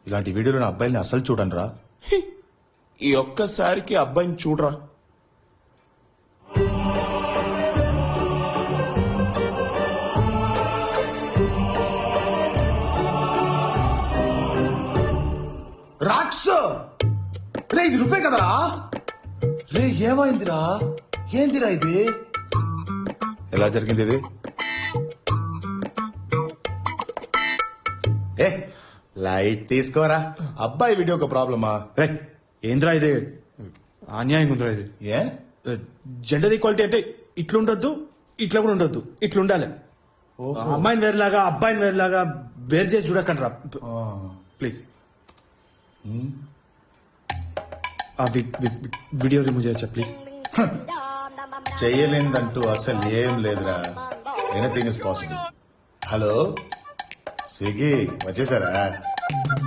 ఇలాంటి వీడియోలో అబ్బాయిల్ని అసలు చూడండి రా. ఈ ఒక్కసారికి అబ్బాయిని చూడరా. రాక్స్ రే, ఇది రూపే కదరా? రే ఏమైందిరా? ఏందిరా ఇది? ఎలా జరిగింది ఇది? ఏ లైట్ తీసుకోరా, అబ్బాయి వీడియో ఒక ప్రాబ్లమా? రే ఏంద్రా ఇది? అన్యాయం ఉందిరా ఇది. ఏ జెండర్ ఈక్వాలిటీ అంటే ఇట్లుండొద్దు, ఇట్లా కూడా ఉండొద్దు, ఇట్లుండాలి. అమ్మాయిని వేరులాగా అబ్బాయిని వేరులాగా వేరు చేసి చూడకండి రా ప్లీజ్. ఆ వీడియో రిమూవ్ చేయొచ్చా ప్లీజ్? చెయ్యలేదంటూ అసలు ఏం లేదురా. Anything is possible. Hello Swiggy వచ్చేసారా?